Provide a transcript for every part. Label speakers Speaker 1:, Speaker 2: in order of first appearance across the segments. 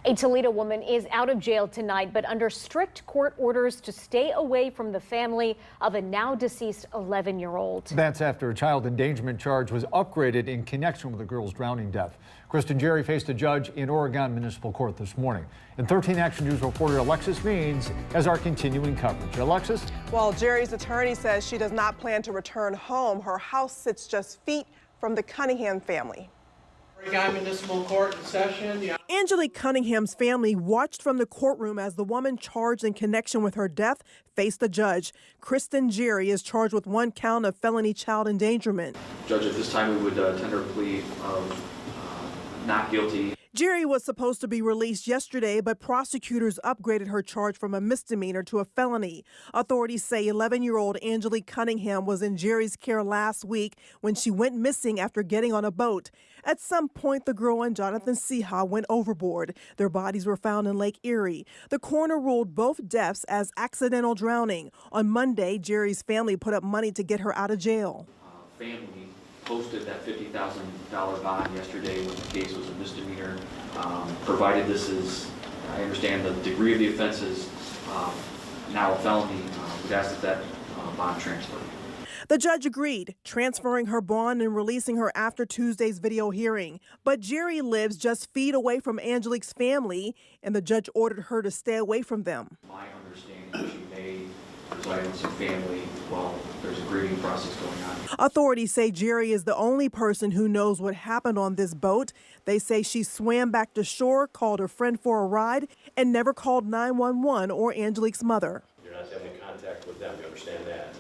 Speaker 1: A Toledo woman is out of jail tonight, but under strict court orders to stay away from the family of a now deceased 11-year-old.
Speaker 2: That's after a child endangerment charge was upgraded in connection with the girl's drowning death. Kristen Gerrie faced a judge in Oregon Municipal Court this morning. And 13 Action News reporter Alexis Means has our continuing coverage. Alexis?
Speaker 3: Well, Gerrie's attorney says she does not plan to return home. Her house sits just feet from the Cunningham family.
Speaker 4: Oregon Municipal Court in session.
Speaker 3: Angelique Cunningham's family watched from the courtroom as the woman charged in connection with her death faced the judge. Kristen Gerrie is charged with 1 count of felony child endangerment.
Speaker 5: Judge, at this time we would tender a plea of not guilty.
Speaker 3: Gerrie was supposed to be released yesterday, but prosecutors upgraded her charge from a misdemeanor to a felony. Authorities say 11-year-old Angelique Cunningham was in Gerrie's care last week when she went missing after getting on a boat. At some point, the girl and Jonathan Seha went overboard. Their bodies were found in Lake Erie. The coroner ruled both deaths as accidental drowning. On Monday, Gerrie's family put up money to get her out of jail.
Speaker 5: Family posted that $50,000 bond yesterday when the case was a misdemeanor. Provided this is, I understand the degree of the offense is now a felony, we'd ask that bond transfer.
Speaker 3: The judge agreed, transferring her bond and releasing her after Tuesday's video hearing. But Gerrie lives just feet away from Angelique's family, and the judge ordered her to stay away from them.
Speaker 5: My understanding is she may reside with some family while there's a grieving process going on.
Speaker 3: Authorities say Gerrie is the only person who knows what happened on this boat. They say she swam back to shore, called her friend for a ride, and never called 911 or Angelique's mother.
Speaker 6: You're not having contact with them, you understand that?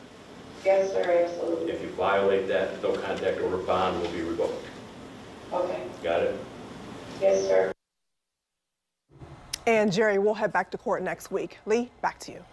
Speaker 7: Yes, sir, absolutely.
Speaker 6: If you violate that, no contact order bond will be revoked.
Speaker 7: Okay.
Speaker 6: Got it?
Speaker 7: Yes, sir.
Speaker 3: And Gerrie will head back to court next week. Lee, back to you.